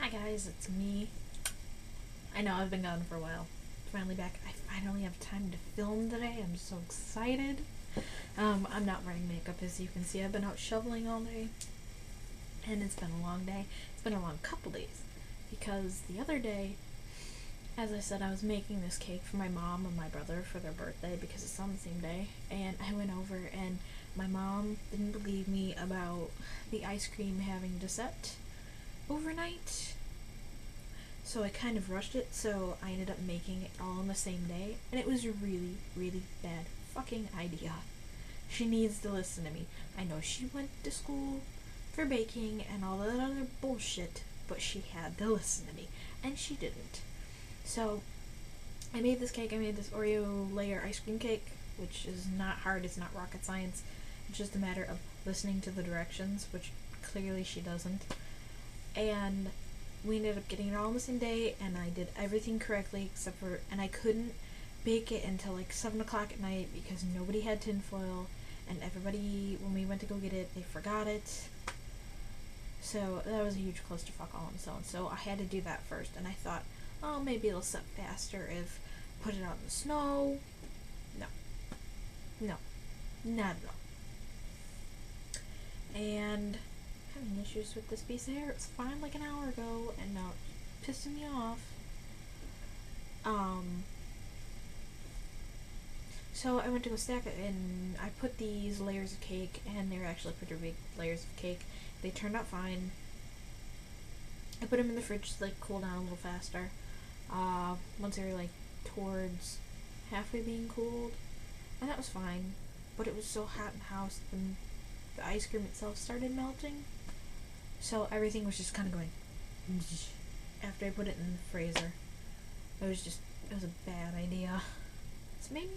Hi guys, it's me. I know I've been gone for a while. Finally back. I finally have time to film today. I'm so excited. I'm not wearing makeup, as you can see. I've been out shoveling all day, and it's been a long day. It's been a long couple days, because the other day, as I said, I was making this cake for my mom and my brother for their birthday because it's on the same day, and I went over and my mom didn't believe me about the ice cream having to set overnight. So I kind of rushed it, so I ended up making it all on the same day, and it was a really, really bad fucking idea. She needs to listen to me. I know she went to school for baking and all that other bullshit, but she had to listen to me, and she didn't. So I made this cake. I made this Oreo layer ice cream cake, which is not hard. It's not rocket science. It's just a matter of listening to the directions, which clearly she doesn't. And we ended up getting it all on the same day, and I did everything correctly except for, and I couldn't bake it until like 7 o'clock at night because nobody had tinfoil, and everybody, when we went to go get it, they forgot it. So that was a huge clusterfuck all on its own. So I had to do that first, and I thought, oh, maybe it'll set faster if put it out in the snow. No, not at all. And having issues with this piece of hair. It was fine like an hour ago, and now it's pissing me off. So I went to go stack it, and I put these layers of cake, and they were actually pretty big layers of cake. They turned out fine. I put them in the fridge to like cool down a little faster. Once they were like towards halfway being cooled, and that was fine. But it was so hot in the house, and the ice cream itself started melting. So everything was just kind of going after I put it in the freezer. It was a bad idea. So maybe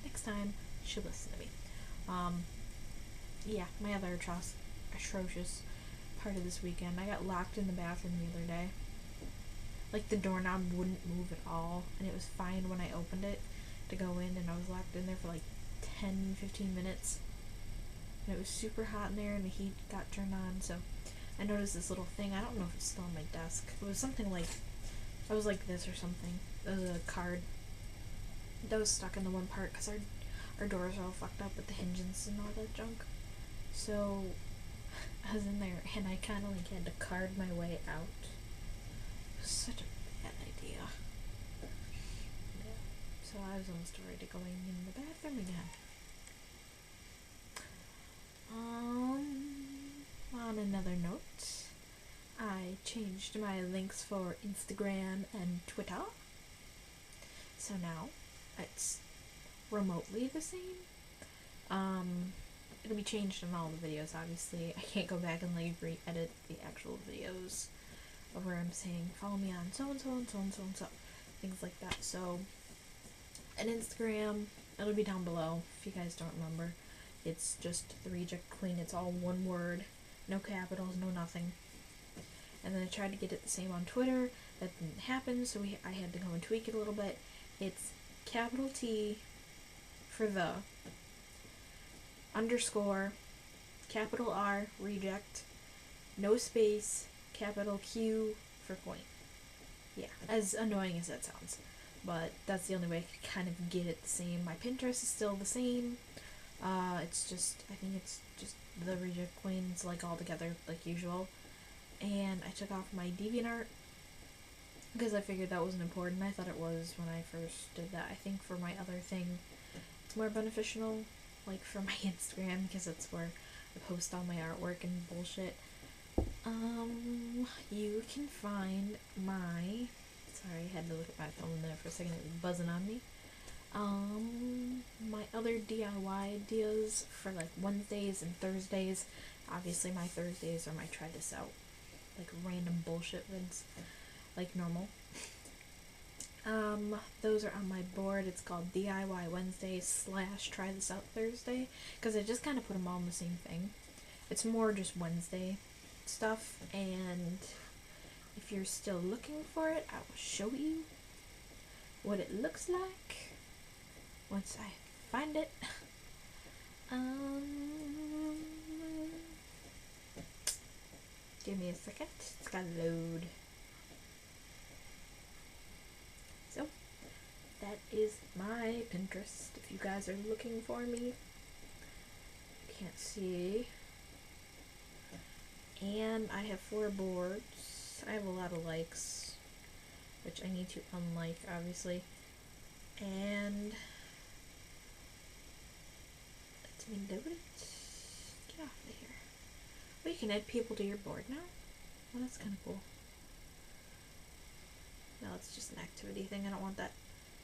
next time she'll listen to me. Yeah, my other atrocious part of this weekend, I got locked in the bathroom the other day. Like, the doorknob wouldn't move at all, and it was fine when I opened it to go in, and I was locked in there for like 10-15 minutes. And it was super hot in there, and the heat got turned on, so I noticed this little thing. I don't know if it's still on my desk. It was something like, it was like this or something. It was a card that was stuck in the one part because our doors are all fucked up with the hinges and all that junk. So I was in there, and I kind of like had to card my way out. It was such a bad idea. Yeah. So I was almost ready to going in the bathroom again. On another note, I changed my links for Instagram and Twitter. So now it's remotely the same. It'll be changed in all the videos, obviously. I can't go back and like re-edit the actual videos of where I'm saying follow me on so and so and so and so and so. Things like that. So an Instagram, it'll be down below if you guys don't remember. It's just The Reject Queen. It's all one word. No capitals, no nothing. And then I tried to get it the same on Twitter. That didn't happen, so I had to go and tweak it a little bit. It's capital T for the, underscore, capital R, reject, no space, capital Q for queen. Yeah, as annoying as that sounds. But that's the only way I could kind of get it the same. My Pinterest is still the same. I think it's just The Reject Queens, like, all together, like usual. And I took off my DeviantArt because I figured that wasn't important. I thought it was when I first did that. I think for my other thing, it's more beneficial, like for my Instagram, because that's where I post all my artwork and bullshit. You can find my, sorry, I had to look at my phone there for a second, it was buzzing on me. My other DIY ideas for like Wednesdays and Thursdays. Obviously my Thursdays are my try this out, like random bullshit vids, like normal. Those are on my board. It's called DIY Wednesdays / Try This Out Thursday, because I just kind of put them all in the same thing. It's more just Wednesday stuff, and if you're still looking for it, I will show you what it looks like once I find it. Give me a second. It's gotta load. my Pinterest if you guys are looking for me. Can't see. And I have 4 boards. I have a lot of likes, which I need to unlike, obviously. And let me do it. Get off of here. Well, you can add people to your board now. Well, that's kind of cool. No, it's just an activity thing. I don't want that.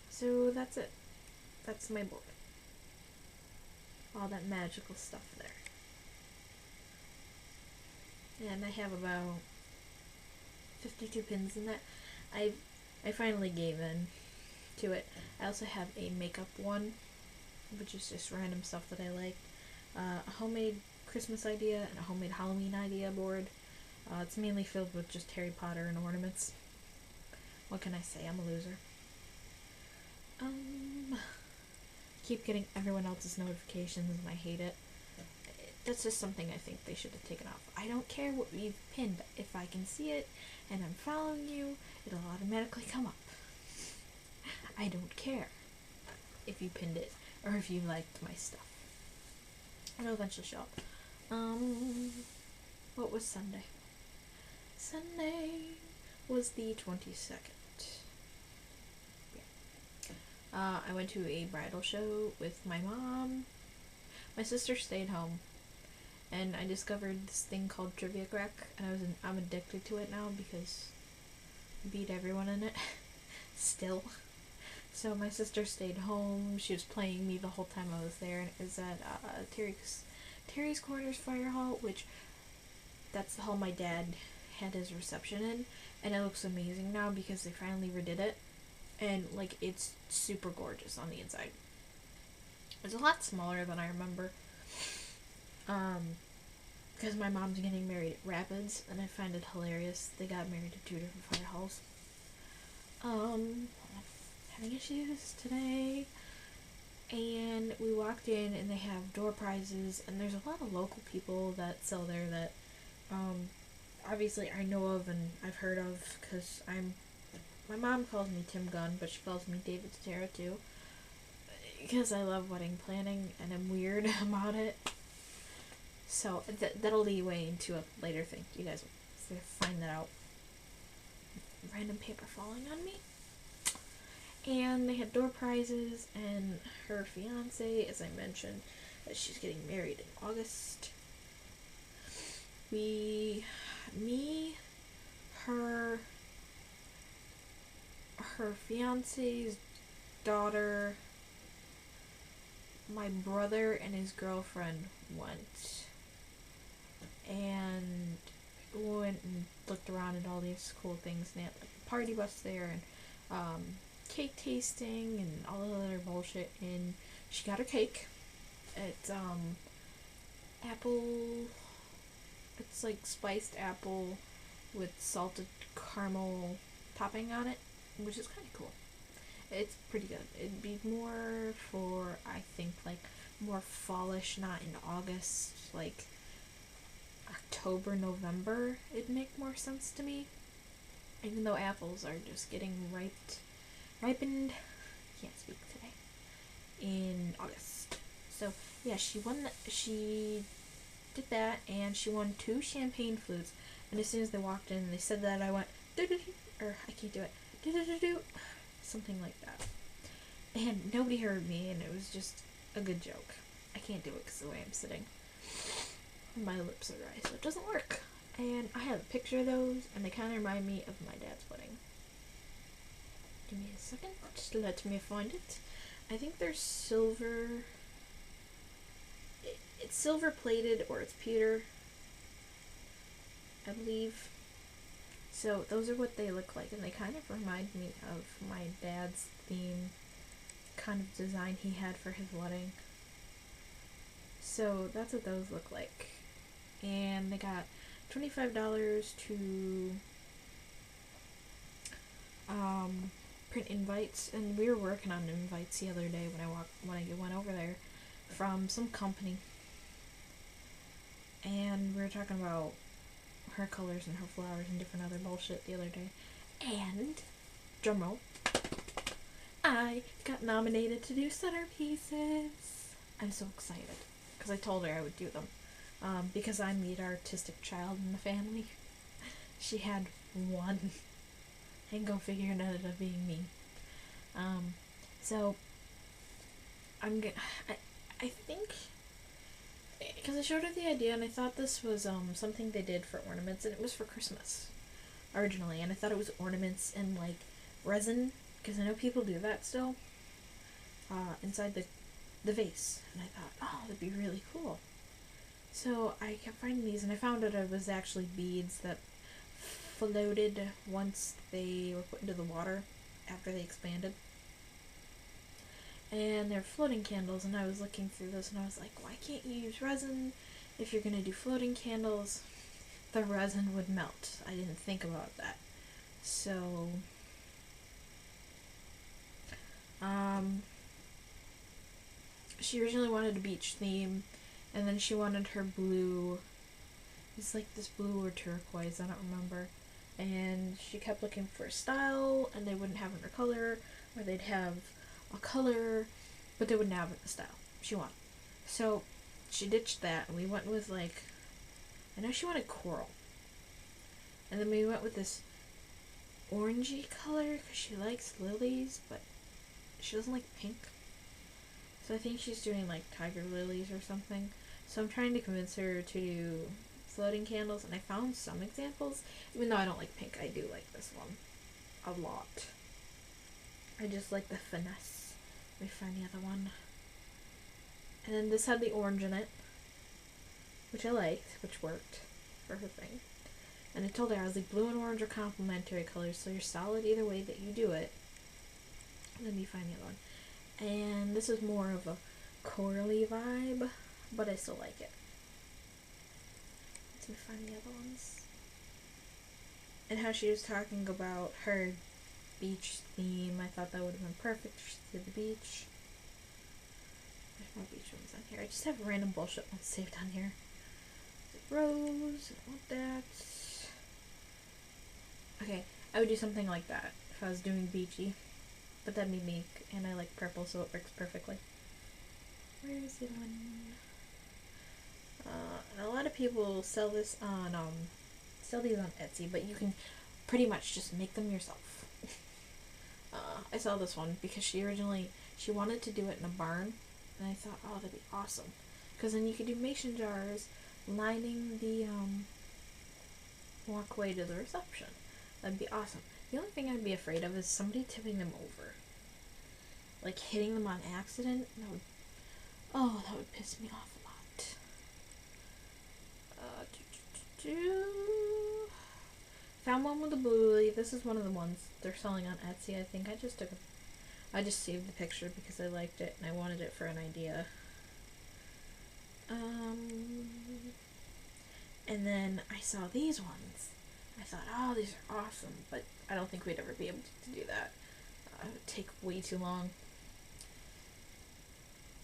So that's it. That's my board. All that magical stuff there. And I have about 52 pins in that. I finally gave in to it. I also have a makeup one, which is just random stuff that I like. A homemade Christmas idea and a homemade Halloween idea board. It's mainly filled with just Harry Potter and ornaments. What can I say? I'm a loser. Keep getting everyone else's notifications and I hate it. That's just something I think they should have taken off. I don't care what you've pinned. If I can see it and I'm following you, it'll automatically come up. I don't care if you pinned it or if you liked my stuff. It'll eventually show up. What was Sunday? Sunday was the 22nd. I went to a bridal show with my mom. My sister stayed home, and I discovered this thing called Trivia Crack, and I'm addicted to it now because I beat everyone in it. Still. So my sister stayed home. She was playing me the whole time I was there, and it was at Terry's Corners Fire Hall, which that's the hall my dad had his reception in, and it looks amazing now because they finally redid it. And, like, it's super gorgeous on the inside. It's a lot smaller than I remember. Because my mom's getting married at Rapids, and I find it hilarious. They got married at 2 different fire halls. Having issues today. And we walked in, and they have door prizes, and there's a lot of local people that sell there that, obviously I know of and I've heard of, because my mom calls me Tim Gunn, but she calls me David Tara too. Because I love wedding planning and I'm weird about it. So that'll lead way into a later thing. You guys will find that out. Random paper falling on me. And they had door prizes, and her fiance, as I mentioned, that she's getting married in August. Her fiance's daughter, my brother and his girlfriend went and looked around at all these cool things, and they had like a party bus there and cake tasting and all the other bullshit. And she got her cake. It's it's like spiced apple with salted caramel topping on it, which is kind of cool. It's pretty good. It'd be more for, I think, like, more fallish, not in August, like, October, November. It'd make more sense to me. Even though apples are just getting ripened, can't speak today, in August. So, yeah, she did that, and she won 2 champagne flutes, and as soon as they walked in and they said that, I went, or I can't do it, something like that. And nobody heard me, and it was just a good joke. I can't do it because the way I'm sitting. My lips are dry, so it doesn't work. And I have a picture of those, and they kind of remind me of my dad's wedding. Give me a second, just let me find it. I think they're silver. It's silver plated, or it's pewter, I believe. So those are what they look like, and they kind of remind me of my dad's theme kind of design he had for his wedding. So that's what those look like. And they got $25 to print invites, and we were working on invites the other day when I went over there from some company, and we were talking about her colors and her flowers and different other bullshit the other day. And drumroll, I got nominated to do centerpieces. I'm so excited because I told her I would do them. Because I'm the artistic child in the family. She had one. And go figure it ended up being me. So I think because I showed her the idea and I thought this was something they did for ornaments, and it was for Christmas originally, and I thought it was ornaments in like resin, because I know people do that still inside the vase, and I thought, oh, that'd be really cool. So I kept finding these, and I found out it was actually beads that floated once they were put into the water after they expanded. And they're floating candles, and I was looking through this and I was like, why can't you use resin if you're gonna do floating candles? The resin would melt. I didn't think about that. So she originally wanted a beach theme, and then she wanted her blue, it's like this blue or turquoise, I don't remember, and she kept looking for a style, and they wouldn't have it in her color, or they'd have a color, but they wouldn't have it in the style she wanted. So she ditched that, and we went with, like, I know she wanted coral, and then we went with this orangey color because she likes lilies, but she doesn't like pink. So I think she's doing like tiger lilies or something. So I'm trying to convince her to do floating candles, and I found some examples. Even though I don't like pink, I do like this one a lot. I just like the finesse. Let me find the other one. And then this had the orange in it, which I liked, which worked for her thing. And I told her, I was like, blue and orange are complementary colors, so you're solid either way that you do it. Let me find the other one. And this is more of a corally vibe, but I still like it. Let me find the other ones. And how she was talking about her beach theme, I thought that would have been perfect for the beach. There's more beach ones on here. I just have random bullshit ones saved on here. Rose, I want that. Okay, I would do something like that if I was doing beachy. But that'd be me, and I like purple, so it works perfectly. Where is the other one? And a lot of people sell this on, sell these on Etsy, but you can pretty much just make them yourself. I saw this one because she wanted to do it in a barn, and I thought, oh, that'd be awesome. Because then you could do mason jars lining the, walkway to the reception. That'd be awesome. The only thing I'd be afraid of is somebody tipping them over. Like hitting them on accident. That would piss me off a lot. Found one with a blue lily. This is one of the ones they're selling on Etsy, I think. I just saved the picture because I liked it and I wanted it for an idea. And then I saw these ones. I thought, oh, these are awesome, but I don't think we'd ever be able to do that. It would take way too long.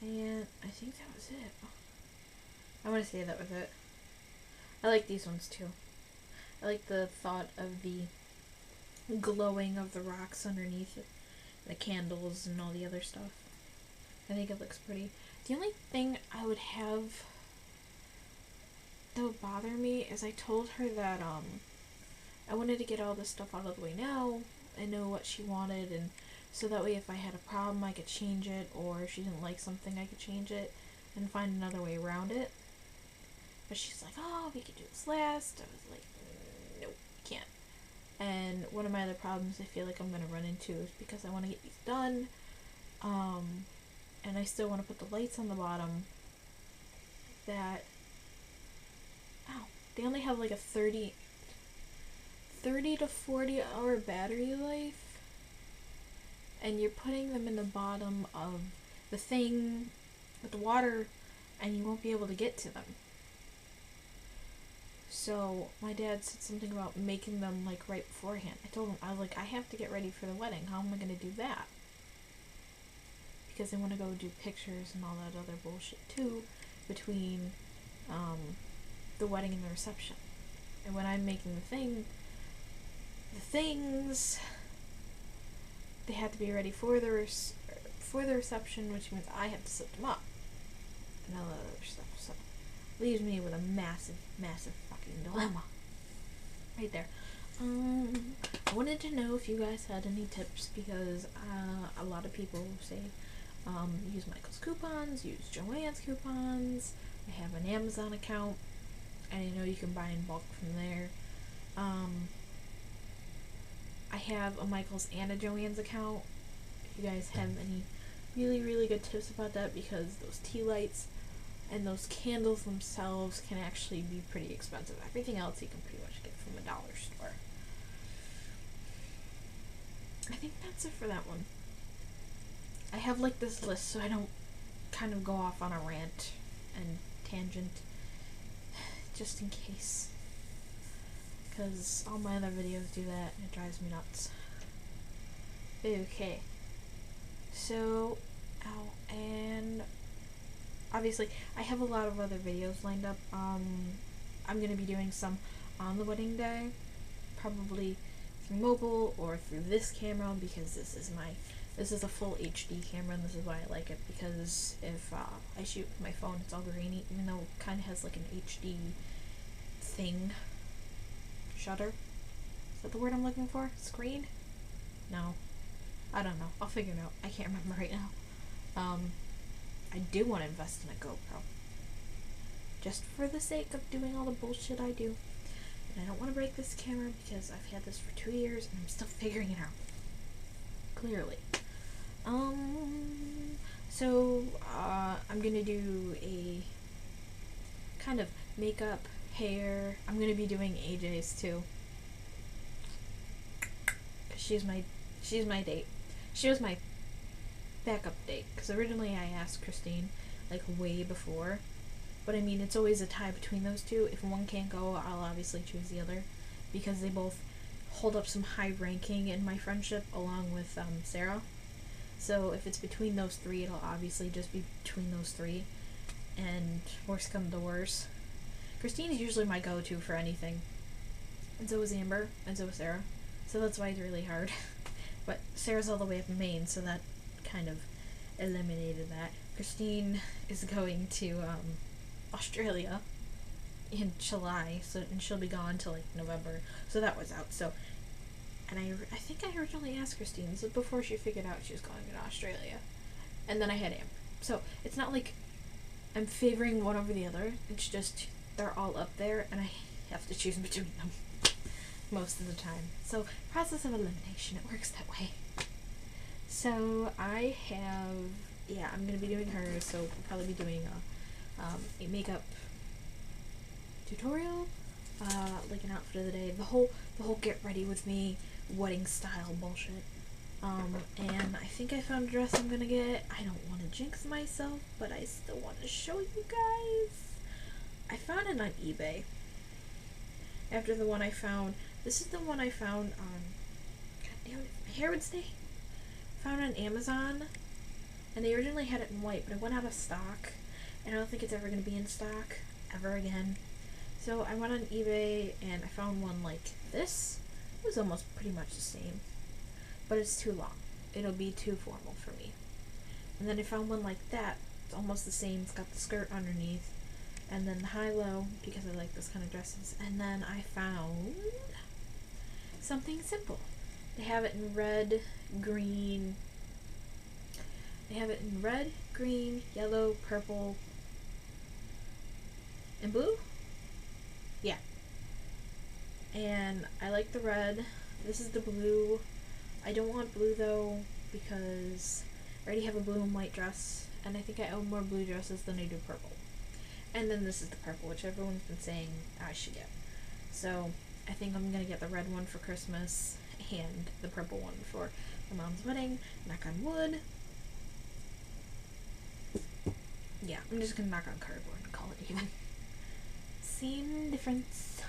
And I think that was it. I want to say that was it. I like these ones too. I like the thought of the glowing of the rocks underneath it, the candles and all the other stuff. I think it looks pretty. The only thing I would have that would bother me is I told her that I wanted to get all this stuff out of the way now. I know what she wanted, and so that way if I had a problem I could change it, or if she didn't like something I could change it and find another way around it. But she's like, oh, we could do this last. I was like, nope, can't. And one of my other problems I feel like I'm going to run into is because I want to get these done, and I still want to put the lights on the bottom, that, they only have like a 30 to 40 hour battery life, and you're putting them in the bottom of the thing with the water, and you won't be able to get to them. So my dad said something about making them like right beforehand. I told him, I was like, I have to get ready for the wedding. How am I going to do that? Because I want to go do pictures and all that other bullshit too between the wedding and the reception. And when I'm making the things, they have to be ready for the reception, which means I have to set them up and all that other stuff. So leaves me with a massive, massive fucking dilemma right there. I wanted to know if you guys had any tips, because a lot of people say use Michael's coupons, use Joanne's coupons. I have an Amazon account, and I know you can buy in bulk from there. I have a Michael's and a Joanne's account. If you guys have any really, really good tips about that, because those tea lights and those candles themselves can actually be pretty expensive. Everything else you can pretty much get from a dollar store. I think that's it for that one. I have like this list so I don't kind of go off on a rant and tangent, just in case, because all my other videos do that and it drives me nuts. Okay, so and obviously I have a lot of other videos lined up. I'm gonna be doing some on the wedding day, probably through mobile or through this camera, because this is a full HD camera, and this is why I like it, because if I shoot with my phone, it's all grainy, even though it kind of has like an HD thing. Shutter? Is that the word I'm looking for? Screen? No. I don't know. I'll figure it out. I can't remember right now. I do want to invest in a GoPro. Just for the sake of doing all the bullshit I do. And I don't want to break this camera, because I've had this for 2 years and I'm still figuring it out. Clearly. So, I'm gonna do a kind of makeup, hair. I'm gonna be doing AJ's too. She's my date. She was my backup date, because originally I asked Christine, like, way before. But I mean, it's always a tie between those two. If one can't go, I'll obviously choose the other, because they both hold up some high ranking in my friendship, along with Sarah. So if it's between those three, it'll obviously just be between those three. And worst come to worst, Christine is usually my go-to for anything. And so is Amber, and so is Sarah. So that's why it's really hard. But Sarah's all the way up in Maine, so that kind of eliminated that. Christine is going to Australia in July, and she'll be gone till like November. So that was out. So, and I think I originally asked Christine, this was before she figured out she was going to Australia. And then I had Amber. So it's not like I'm favoring one over the other. It's just they're all up there, and I have to choose between them most of the time. So process of elimination, it works that way. So I have, I'm gonna be doing hers. So we'll probably be doing a makeup tutorial, like an outfit of the day, the whole get ready with me wedding style bullshit. And I think I found a dress I'm gonna get. I don't want to jinx myself, but I still want to show you guys. I found it on eBay. After the one I found, this is the one I found on, god damn it, my hair would stay. Found on Amazon, and they originally had it in white, but it went out of stock, and I don't think it's ever going to be in stock ever again. So I went on eBay and I found one like this. It was almost pretty much the same, but it's too long. It'll be too formal for me. And then I found one like that. It's almost the same. It's got the skirt underneath, and then the high-low, because I like this kind of dresses. And then I found something simple. They have it in red, green. They have it in red, green, yellow, purple, and blue? Yeah. And I like the red. This is the blue. I don't want blue though, because I already have a blue and white dress, and I think I own more blue dresses than I do purple. And then this is the purple, which everyone's been saying I should get. So I think I'm gonna get the red one for Christmas and the purple one for my mom's wedding. Knock on wood. Yeah, I'm just gonna knock on cardboard and call it even. Same difference.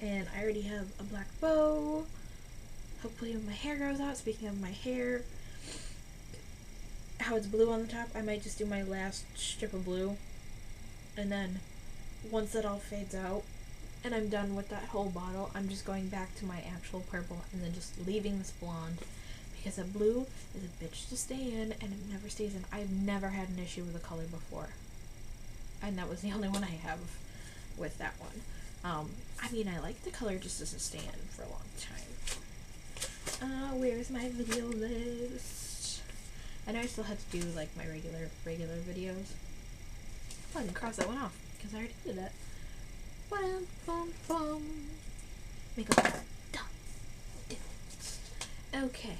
And I already have a black bow. Hopefully when my hair grows out, speaking of my hair, how it's blue on the top, I might just do my last strip of blue. And then once that all fades out, and I'm done with that whole bottle. I'm just going back to my actual purple and then just leaving this blonde, because a blue is a bitch to stay in and it never stays in. I've never had an issue with a color before, and that was the only one I have with that one. I mean, I like the color, just doesn't stay in for a long time. Where's my video list? I know I still have to do like my regular videos. Oh, I didn't cross that one off because I already did it. Bum, bum, bum. Makeup done. Did it. Okay.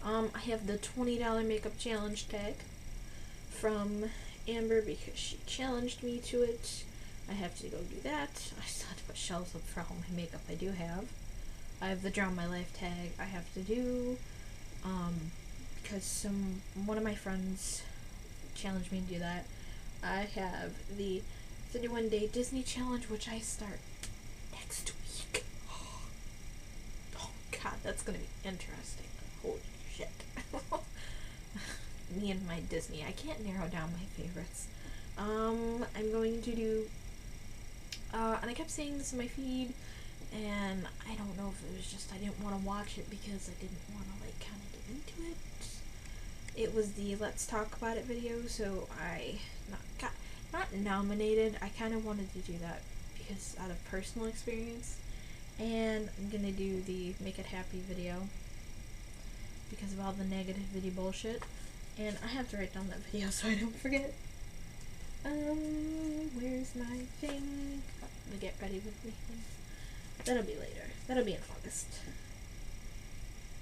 I have the $20 makeup challenge tag from Amber because she challenged me to it. I have to go do that. I still have to put shelves up for all my makeup I do have. I have the Drown My Life tag I have to do, because one of my friends challenged me to do that. I have the 31-day Disney challenge, which I start next week. Oh god, that's gonna be interesting. Holy shit. Me and my Disney. I can't narrow down my favorites. I'm going to do, and I kept saying this in my feed, and I don't know if it was just I didn't want to watch it because I didn't want to like kind of get into it. It was the Let's Talk About It video, so I got not nominated. I kind of wanted to do that because out of personal experience, and I'm gonna do the Make It Happy video because of all the negativity bullshit, and I have to write down that video so I don't forget. Where's my thing? The Get Ready With Me thing. That'll be later. That'll be in August.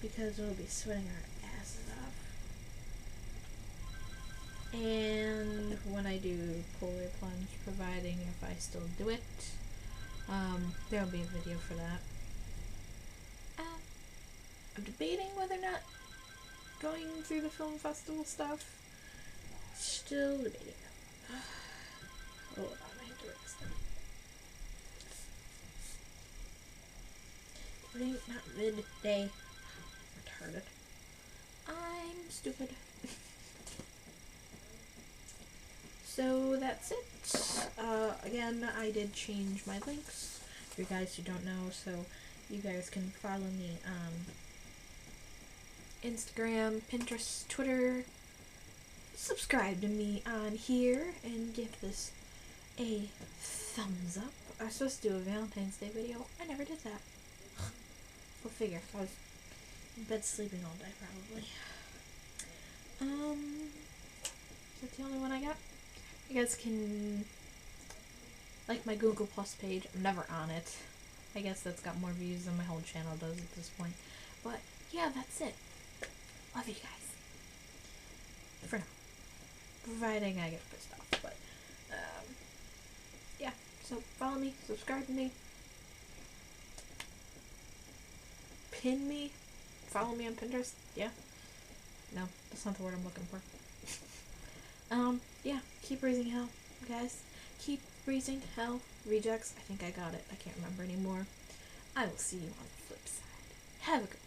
Because we'll be sweating our asses off. And when I do Polar Plunge, providing if I still do it, there'll be a video for that. I'm debating whether or not going through the film festival stuff. Still debating. Hold on, I have to write this down. Not midday. Retarded. I'm stupid. So that's it. Again, I did change my links for you guys who don't know, so you guys can follow me on Instagram, Pinterest, Twitter. Subscribe to me on here and give this a thumbs up. I was supposed to do a Valentine's Day video. I never did that. Go figure. I was in bed sleeping all day probably. Is that the only one I got? You guys can like my Google Plus page. I'm never on it. I guess that's got more views than my whole channel does at this point. But yeah, that's it. Love you guys. For now. Providing I get pissed off, but yeah, so follow me, subscribe to me, pin me, follow me on Pinterest. Yeah, no, that's not the word I'm looking for. Yeah, keep raising hell, guys. Keep raising hell. Rejects. I think I got it. I can't remember anymore. I will see you on the flip side. Have a good